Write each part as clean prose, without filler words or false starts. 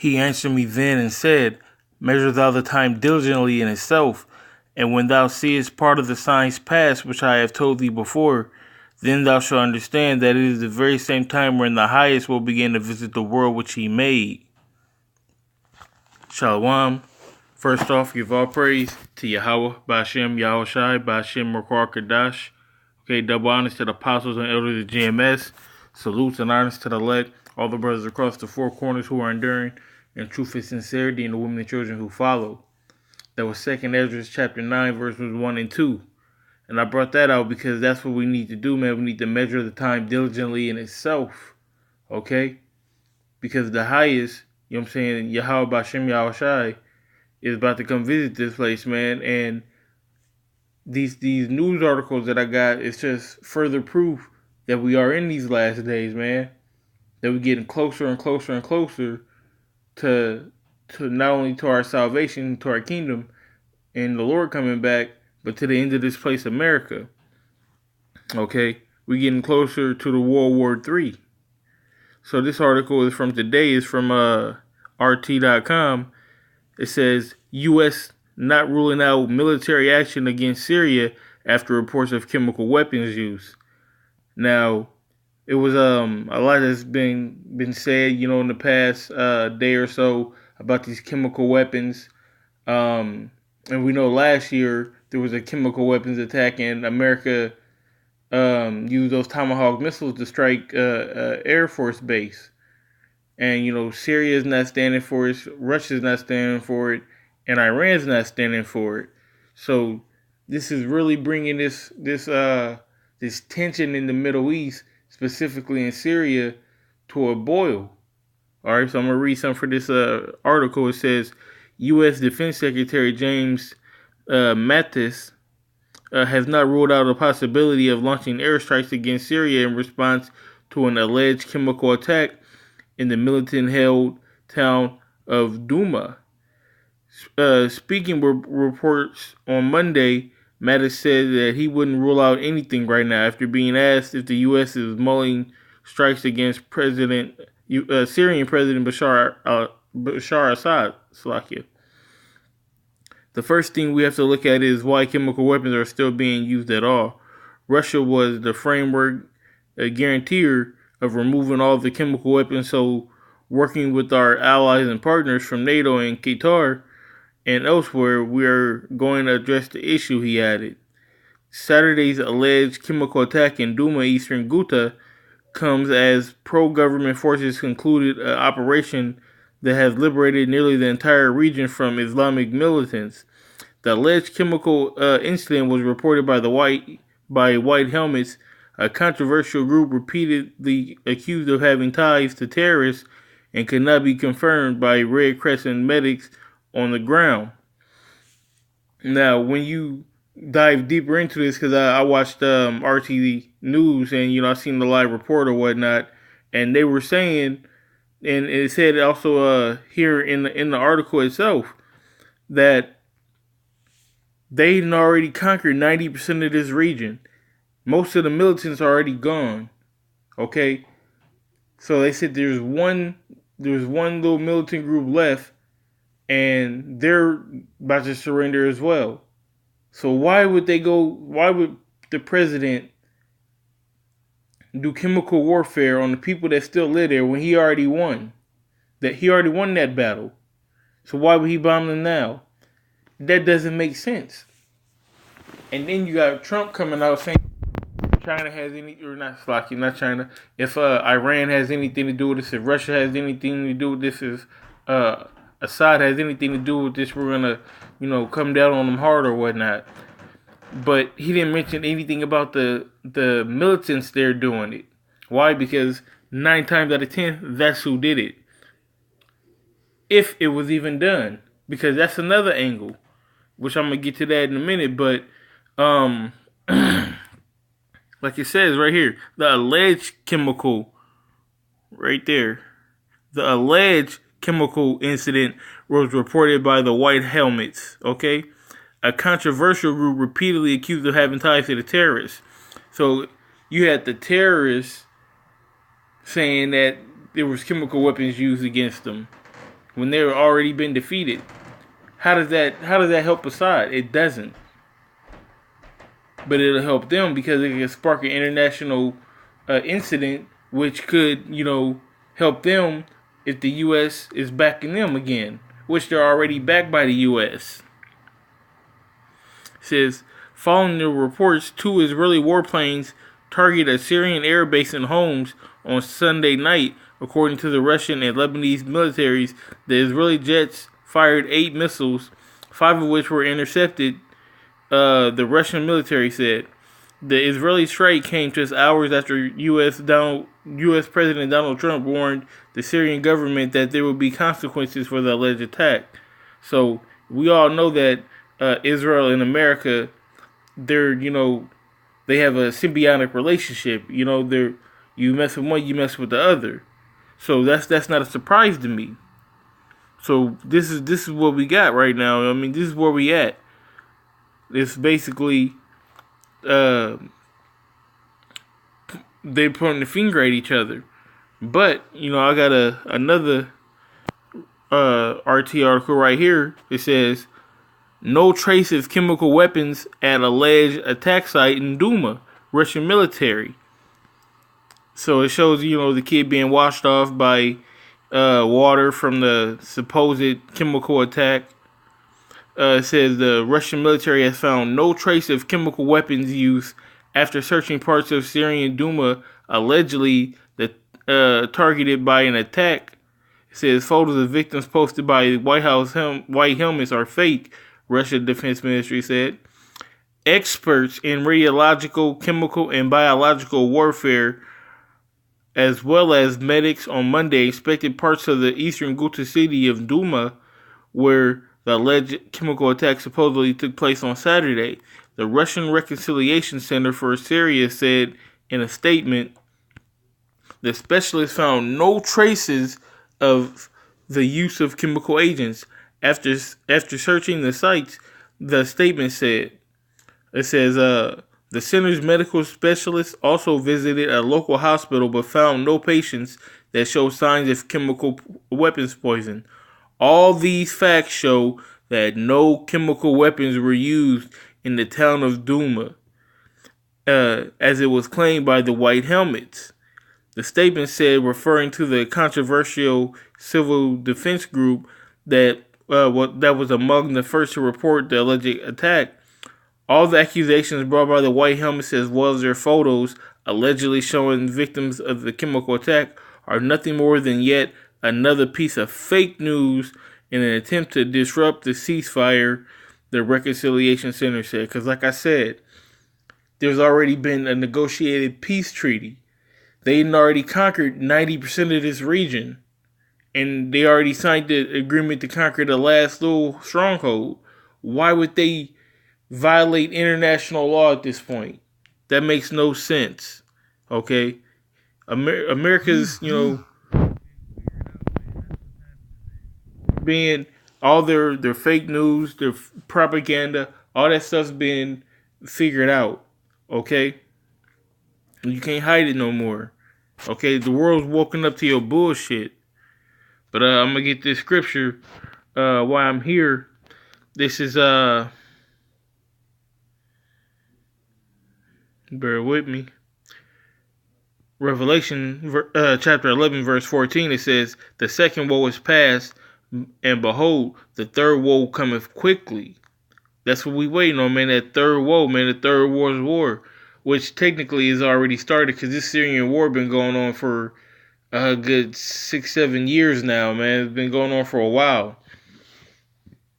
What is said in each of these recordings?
He answered me then and said, Measure thou the time diligently in itself, and when thou seest part of the signs pass which I have told thee before, then thou shalt understand that it is the very same time when the Highest will begin to visit the world which he made. Shalom. First off, give all praise to Yahweh, Ba'ashem, Yahushai, Ba'ashem, Rakar Kadash. Okay, double honors to the apostles and elders of GMS. Salutes and honors to the elect, all the brothers across the four corners who are enduring in truth and sincerity, and the women and children who follow. That was 2nd Ezra chapter 9, verses 1 and 2. And I brought that out because that's what we need to do, man. We need to measure the time diligently in itself. Okay? Because the Highest, you know what I'm saying, Yahweh Ba'ashem Yahushai, is about to come visit this place, man. And these news articles that I got, it's just further proof that we are in these last days, man. That we're getting closer and closer and closer to not only to our salvation, to our kingdom, and the Lord coming back, but to the end of this place, America. Okay? We're getting closer to the World War III. So this article is from today. It's from RT.com. It says, U.S. not ruling out military action against Syria after reports of chemical weapons use. Now, it was a lot that's been said, you know, in the past day or so about these chemical weapons. And we know last year there was a chemical weapons attack, and America used those Tomahawk missiles to strike Air Force Base. And, you know, Syria is not standing for it, Russia's not standing for it, and Iran's not standing for it. So this is really bringing this tension in the Middle East, specifically in Syria, to a boil. All right, so I'm going to read something for this article. It says, U.S. Defense Secretary James Mattis has not ruled out the possibility of launching airstrikes against Syria in response to an alleged chemical attack in the militant-held town of Douma. Speaking with reports on Monday, Mattis said that he wouldn't rule out anything right now after being asked if the U.S. is mulling strikes against Syrian President Bashar Assad. Slovakia. The first thing we have to look at is why chemical weapons are still being used at all. Russia was the framework guarantor of removing all the chemical weapons, so working with our allies and partners from NATO and Qatar and elsewhere, we are going to address the issue, he added. Saturday's alleged chemical attack in Douma, eastern Ghouta, comes as pro-government forces concluded an operation that has liberated nearly the entire region from Islamic militants. The alleged chemical incident was reported by White Helmets, a controversial group repeatedly accused of having ties to terrorists and could not be confirmed by Red Crescent medics on the ground. Now, when you dive deeper into this, because I watched RT News and, you know, I seen the live report or whatnot, and they were saying, and it said also here in the article itself, that they already conquered 90% of this region. Most of the militants are already gone. Okay, so they said there's one little militant group left, and they're about to surrender as well. So why would the president do chemical warfare on the people that still live there when he already won? That he already won that battle. So why would he bomb them now? That doesn't make sense. And then you got Trump coming out saying China has not China. If Iran has anything to do with this, if Russia has anything to do with this, if Assad has anything to do with this, we're gonna, you know, come down on them hard or whatnot. But he didn't mention anything about the militants there doing it. Why? Because 9 times out of 10, that's who did it. If it was even done. Because that's another angle, which I'm gonna get to that in a minute. But like it says right here, the alleged chemical incident was reported by the White Helmets, okay? A controversial group repeatedly accused of having ties to the terrorists. So you had the terrorists saying that there was chemical weapons used against them. when they've already been defeated? How does that help Assad? It doesn't. But it'll help them because it can spark an international incident, which could, help them if the U.S. is backing them again, which they're already backed by the U.S. It says, following the reports, 2 Israeli warplanes targeted a Syrian air base in Homs on Sunday night. According to the Russian and Lebanese militaries, the Israeli jets fired 8 missiles, 5 of which were intercepted, the Russian military said. The Israeli strike came just hours after U.S. President Donald Trump warned the Syrian government that there would be consequences for the alleged attack. So we all know that Israel and America, they have a symbiotic relationship. You mess with one, you mess with the other. So that's not a surprise to me. So this is what we got right now. I mean, this is where we at. It's basically they're pointing the finger at each other. But I got another RT article right here. It says no trace of chemical weapons at alleged attack site in Duma, Russian military. So it shows the kid being washed off by water from the supposed chemical attack. It says the Russian military has found no trace of chemical weapons use after searching parts of Syrian Duma allegedly targeted by an attack. It says photos of victims posted by White House white helmets are fake, Russian Defense Ministry said. Experts in radiological, chemical, and biological warfare, as well as medics on Monday, inspected parts of the eastern Ghouta city of Duma, where the alleged chemical attack supposedly took place on Saturday. The Russian Reconciliation Center for Syria said in a statement, the specialists found no traces of the use of chemical agents. After searching the sites, the statement said, it says, the center's medical specialists also visited a local hospital but found no patients that showed signs of chemical weapons poison. All these facts show that no chemical weapons were used in the town of Duma, as it was claimed by the White Helmets. The statement said, referring to the controversial civil defense group that was among the first to report the alleged attack, all the accusations brought by the White Helmets, as well as their photos allegedly showing victims of the chemical attack, are nothing more than yet another piece of fake news in an attempt to disrupt the ceasefire, the Reconciliation Center said. Because like I said, there's already been a negotiated peace treaty. They already conquered 90% of this region. And they already signed the agreement to conquer the last little stronghold. Why would they violate international law at this point? That makes no sense. Okay? America's, being all their fake news, their propaganda, all that stuff's been figured out. Okay? You can't hide it no more. Okay? The world's woken up to your bullshit. But I'm gonna get this scripture while I'm here. This is bear with me. Revelation chapter 11 verse 14. It says, the second woe is past, and behold, the third woe cometh quickly. That's what we waiting on, man. That third woe, man. The third war's war, which technically is already started because this Syrian war been going on for a good 6-7 years now, man. It's been going on for a while.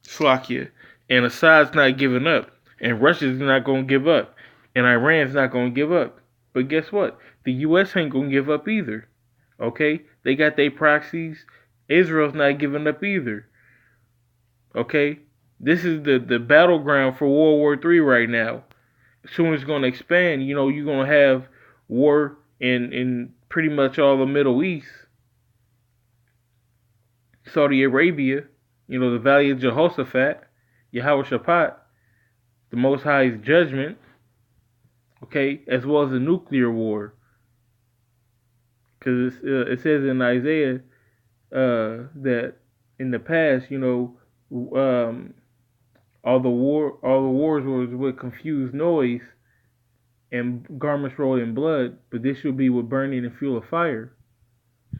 Slovakia. And Assad's not giving up. And Russia's not going to give up. And Iran's not going to give up. But guess what? The U.S. ain't going to give up either. Okay? They got their proxies. Israel's not giving up either. Okay? This is the battleground for World War III right now. Soon it's going to expand. You're going to have war in pretty much all the Middle East. Saudi Arabia, the Valley of Jehoshaphat, Yahweh the Most High's judgment, okay, as well as a nuclear war. Because it says in Isaiah that in the past, all the wars was with confused noise and garments rolled in blood, but this will be with burning and fuel of fire.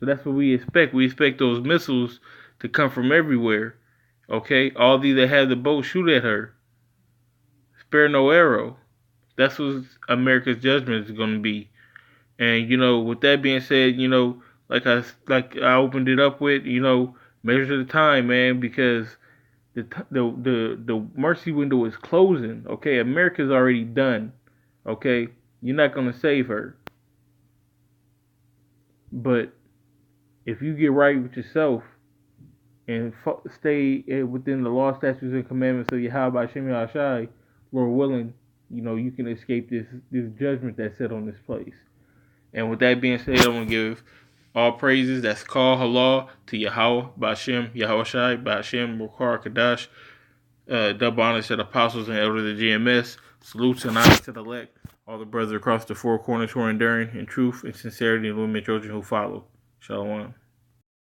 So that's what we expect. We expect those missiles to come from everywhere. Okay, all these that have the boat shoot at her. Spare no arrow. That's what America's judgment is going to be. And with that being said, like I opened it up with, measure the time, man, because the mercy window is closing. Okay, America's already done. Okay, you're not gonna save her, but if you get right with yourself and stay within the law, statutes, and commandments of Yahweh Shem Yahshai, Lord willing, you can escape this judgment that's set on this place. And with that being said, I want to give all praises that's called halal to Yahweh, Ba'ashem, Yahushai, Ba'ashem, Rukar, Kadash, double honors to the apostles and elders of the GMS. Salutes and honors to the elect, all the brothers across the four corners who are enduring in truth and sincerity and illuminate children who follow. Shalom.